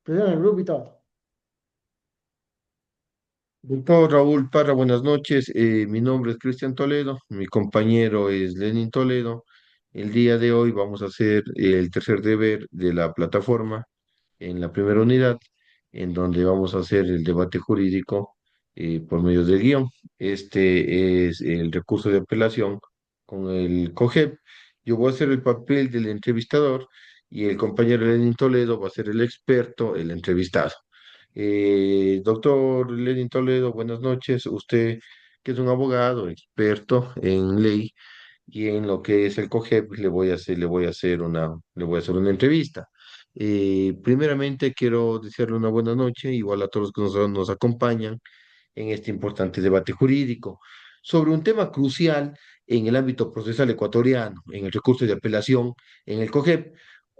Presento el grupo y todo. Doctor Raúl Parra, buenas noches. Mi nombre es Cristian Toledo, mi compañero es Lenin Toledo. El día de hoy vamos a hacer el tercer deber de la plataforma en la primera unidad, en donde vamos a hacer el debate jurídico por medio del guión. Este es el recurso de apelación con el COGEP. Yo voy a hacer el papel del entrevistador y el compañero Lenin Toledo va a ser el experto, el entrevistado. Doctor Lenin Toledo, buenas noches. Usted, que es un abogado experto en ley y en lo que es el COGEP, le voy a hacer una entrevista. Primeramente, quiero desearle una buena noche, igual a todos los que nos acompañan en este importante debate jurídico sobre un tema crucial en el ámbito procesal ecuatoriano, en el recurso de apelación, en el COGEP.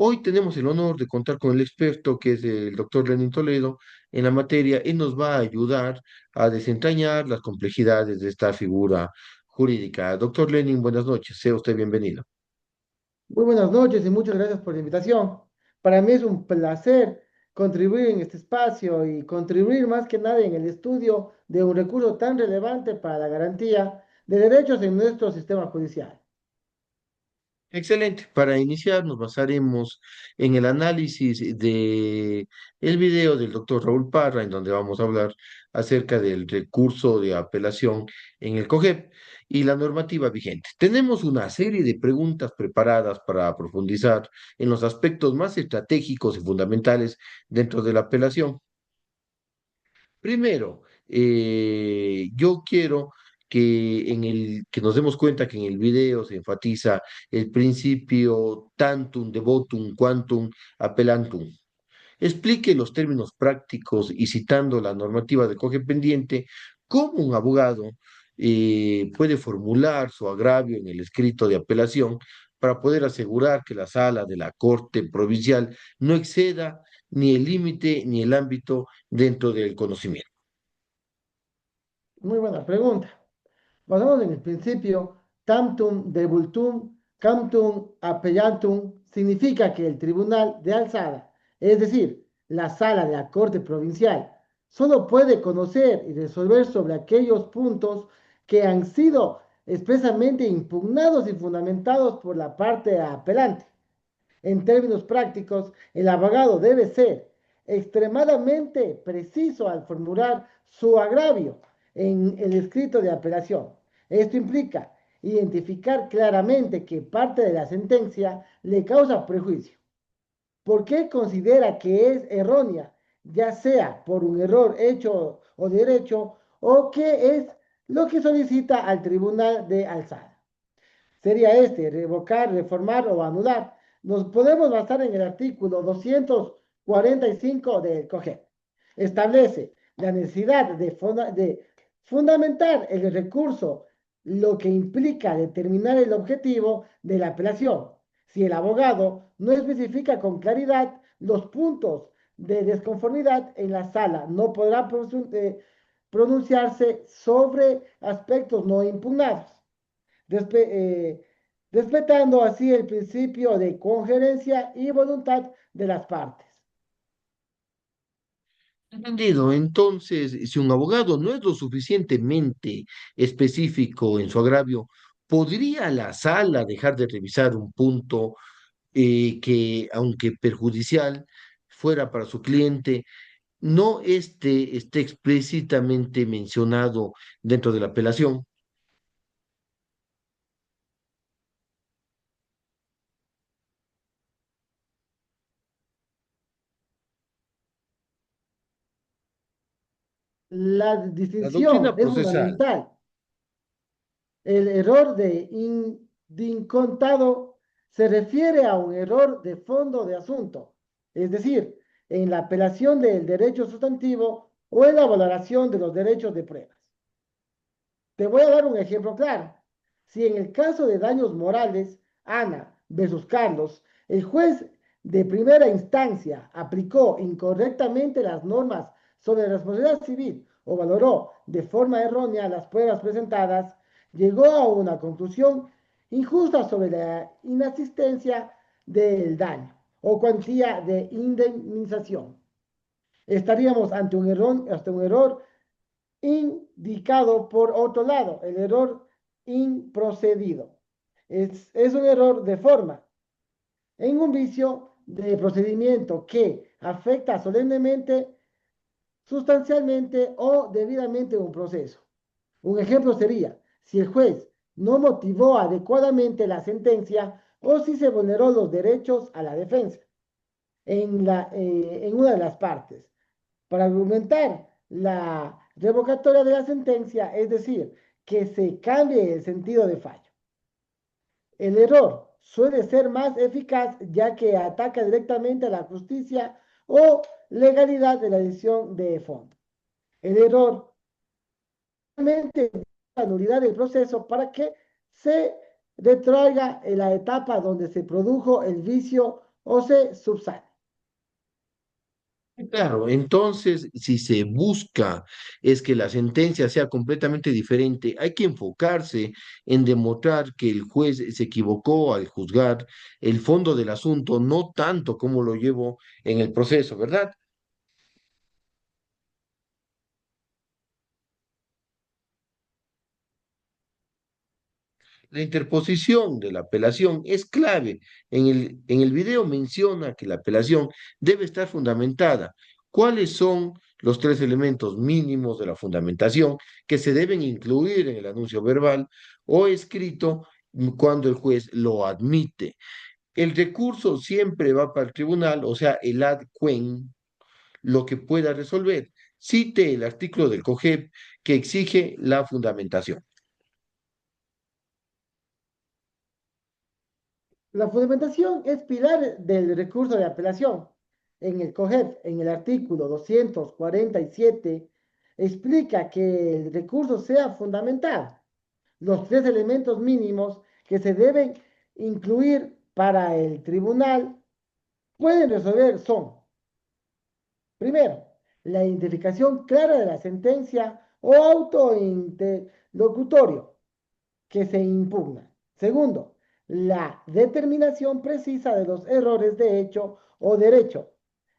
Hoy tenemos el honor de contar con el experto que es el doctor Lenin Toledo en la materia. Él nos va a ayudar a desentrañar las complejidades de esta figura jurídica. Doctor Lenin, buenas noches. Sea usted bienvenido. Muy buenas noches y muchas gracias por la invitación. Para mí es un placer contribuir en este espacio y contribuir más que nada en el estudio de un recurso tan relevante para la garantía de derechos en nuestro sistema judicial. Excelente. Para iniciar, nos basaremos en el análisis de el video del doctor Raúl Parra, en donde vamos a hablar acerca del recurso de apelación en el COGEP y la normativa vigente. Tenemos una serie de preguntas preparadas para profundizar en los aspectos más estratégicos y fundamentales dentro de la apelación. Primero, yo quiero que nos demos cuenta que en el video se enfatiza el principio tantum devotum quantum appellantum. Explique los términos prácticos y citando la normativa de coge pendiente, cómo un abogado puede formular su agravio en el escrito de apelación para poder asegurar que la sala de la Corte Provincial no exceda ni el límite ni el ámbito dentro del conocimiento. Muy buena pregunta. Basamos en el principio tantum devolutum cantum appellantum significa que el tribunal de alzada, es decir, la sala de la Corte Provincial, solo puede conocer y resolver sobre aquellos puntos que han sido expresamente impugnados y fundamentados por la parte apelante. En términos prácticos, el abogado debe ser extremadamente preciso al formular su agravio en el escrito de apelación. Esto implica identificar claramente que parte de la sentencia le causa prejuicio. ¿Por qué considera que es errónea, ya sea por un error hecho o derecho, o qué es lo que solicita al tribunal de alzada? Sería este, revocar, reformar o anular. Nos podemos basar en el artículo 245 del COGEP. Establece la necesidad de fundamentar el recurso, lo que implica determinar el objetivo de la apelación. Si el abogado no especifica con claridad los puntos de desconformidad en la sala, no podrá pronunciarse sobre aspectos no impugnados despe- eh, respetando así el principio de congerencia y voluntad de las partes. Entendido. Entonces, si un abogado no es lo suficientemente específico en su agravio, ¿podría la sala dejar de revisar un punto que, aunque perjudicial fuera para su cliente, no esté explícitamente mencionado dentro de la apelación? La La distinción doctrina es procesal. fundamental. El error de incontado se refiere a un error de fondo de asunto, es decir, en la apelación del derecho sustantivo o en la valoración de los derechos de pruebas. Te voy a dar un ejemplo claro. Si en el caso de daños morales, Ana versus Carlos, el juez de primera instancia aplicó incorrectamente las normas sobre responsabilidad civil o valoró de forma errónea las pruebas presentadas, llegó a una conclusión injusta sobre la inasistencia del daño o cuantía de indemnización. estaríamos ante un error indicado por otro lado, el error improcedido. Es un error de forma en un vicio de procedimiento que afecta solemnemente, sustancialmente o debidamente un proceso. Un ejemplo sería si el juez no motivó adecuadamente la sentencia o si se vulneró los derechos a la defensa en una de las partes. Para argumentar la revocatoria de la sentencia, es decir, que se cambie el sentido de fallo. El error suele ser más eficaz ya que ataca directamente a la justicia o legalidad de la decisión de fondo. El error realmente la nulidad del proceso para que se retraiga en la etapa donde se produjo el vicio o se subsane. Claro, entonces si se busca es que la sentencia sea completamente diferente, hay que enfocarse en demostrar que el juez se equivocó al juzgar el fondo del asunto, no tanto como lo llevó en el proceso, ¿verdad? La interposición de la apelación es clave. En el video menciona que la apelación debe estar fundamentada. ¿Cuáles son los tres elementos mínimos de la fundamentación que se deben incluir en el anuncio verbal o escrito cuando el juez lo admite? El recurso siempre va para el tribunal, o sea, el ad quem, lo que pueda resolver. Cite el artículo del COGEP que exige la fundamentación. La fundamentación es pilar del recurso de apelación. En el COGEP, en el artículo 247, explica que el recurso sea fundamentado. Los tres elementos mínimos que se deben incluir para el tribunal pueden resolver son, primero, la identificación clara de la sentencia o auto interlocutorio que se impugna. Segundo, la determinación precisa de los errores de hecho o derecho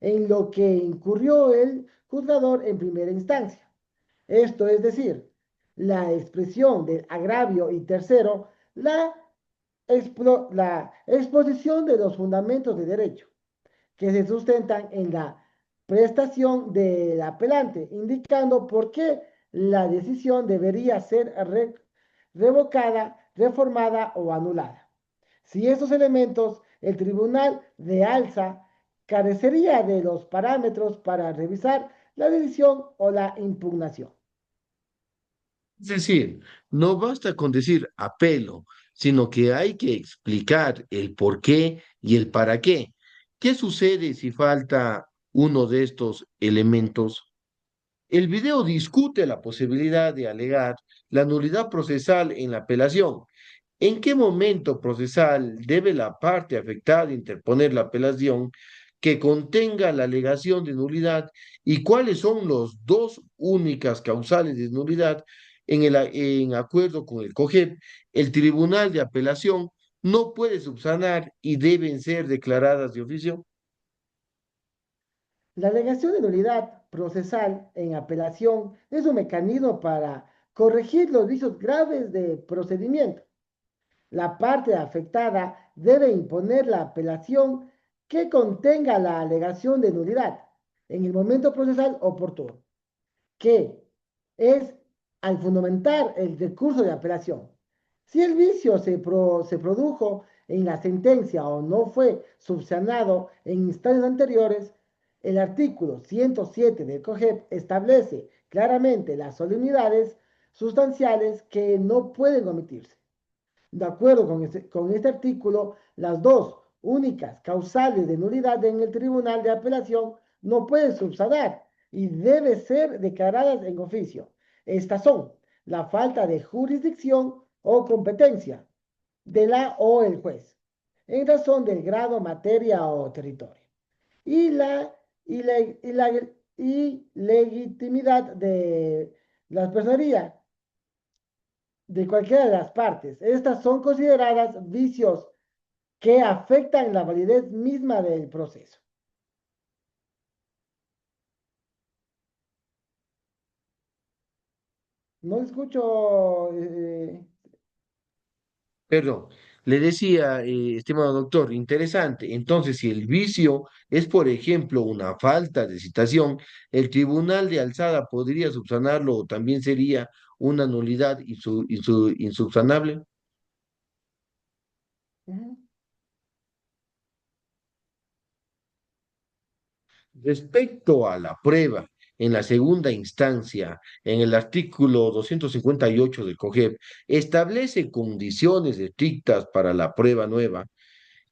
en lo que incurrió el juzgador en primera instancia. Esto es decir, la expresión del agravio y tercero, la exposición de los fundamentos de derecho que se sustentan en la prestación del apelante, indicando por qué la decisión debería ser revocada, reformada o anulada. Si esos elementos el tribunal de alza carecería de los parámetros para revisar la decisión o la impugnación. Es decir, no basta con decir apelo, sino que hay que explicar el por qué y el para qué. ¿Qué sucede si falta uno de estos elementos? El video discute la posibilidad de alegar la nulidad procesal en la apelación. ¿En qué momento procesal debe la parte afectada interponer la apelación que contenga la alegación de nulidad y cuáles son los dos únicas causales de nulidad en acuerdo con el COGEP? El Tribunal de Apelación no puede subsanar y deben ser declaradas de oficio. La alegación de nulidad procesal en apelación es un mecanismo para corregir los vicios graves de procedimiento. La parte afectada debe imponer la apelación que contenga la alegación de nulidad en el momento procesal oportuno, que es al fundamentar el recurso de apelación. Si el vicio se produjo en la sentencia o no fue subsanado en instancias anteriores, el artículo 107 del COGEP establece claramente las solemnidades sustanciales que no pueden omitirse. De acuerdo con este artículo, las dos únicas causales de nulidad en el Tribunal de Apelación no pueden subsanar y deben ser declaradas en oficio. Estas son la falta de jurisdicción o competencia de la o el juez, en razón del grado, materia o territorio, y la ilegitimidad de la personería de cualquiera de las partes. Estas son consideradas vicios que afectan la validez misma del proceso. No escucho. Perdón, le decía, estimado doctor, interesante. Entonces, si el vicio es, por ejemplo, una falta de citación, el tribunal de alzada podría subsanarlo o también sería una nulidad insubsanable. Ujú. Respecto a la prueba, en la segunda instancia, en el artículo 258 del COGEP, establece condiciones estrictas para la prueba nueva.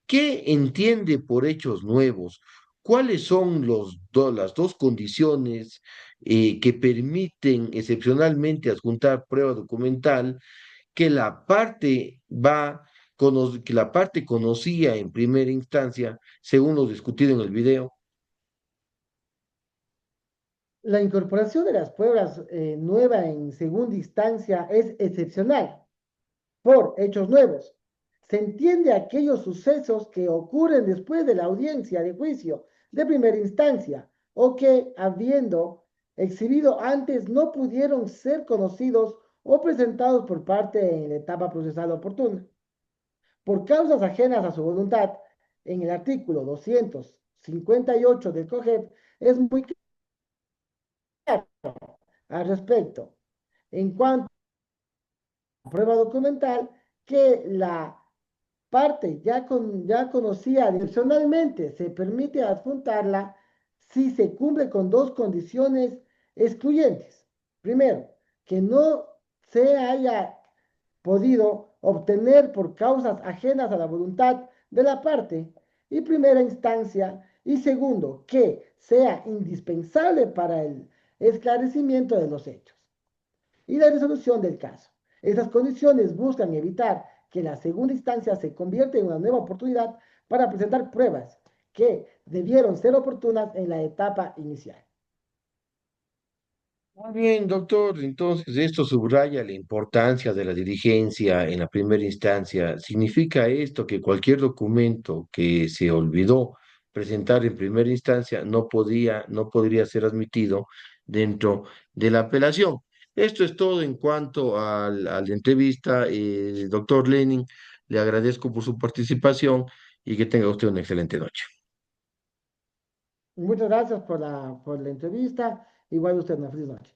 ¿Qué entiende por hechos nuevos? ¿Cuáles son las dos condiciones que permiten excepcionalmente adjuntar prueba documental que la parte que la parte conocía en primera instancia, según lo discutido en el video? La incorporación de las pruebas nueva en segunda instancia es excepcional por hechos nuevos. Se entiende aquellos sucesos que ocurren después de la audiencia de juicio de primera instancia o que, habiendo exhibido antes, no pudieron ser conocidos o presentados por parte en la etapa procesal oportuna. Por causas ajenas a su voluntad, en el artículo 258 del COGEP es muy claro al respecto. En cuanto a prueba documental, que la parte ya conocida adicionalmente se permite adjuntarla si se cumple con dos condiciones excluyentes. Primero, que no se haya podido obtener por causas ajenas a la voluntad de la parte y primera instancia. Y segundo, que sea indispensable para el esclarecimiento de los hechos y la resolución del caso. Esas condiciones buscan evitar que la segunda instancia se convierta en una nueva oportunidad para presentar pruebas que debieron ser oportunas en la etapa inicial. Muy bien, doctor. Entonces, esto subraya la importancia de la diligencia en la primera instancia. ¿Significa esto que cualquier documento que se olvidó presentar en primera instancia no podría ser admitido dentro de la apelación? Esto es todo en cuanto a la entrevista. Doctor Lenin, le agradezco por su participación y que tenga usted una excelente noche. Muchas gracias por la entrevista. Igual usted, una feliz noche.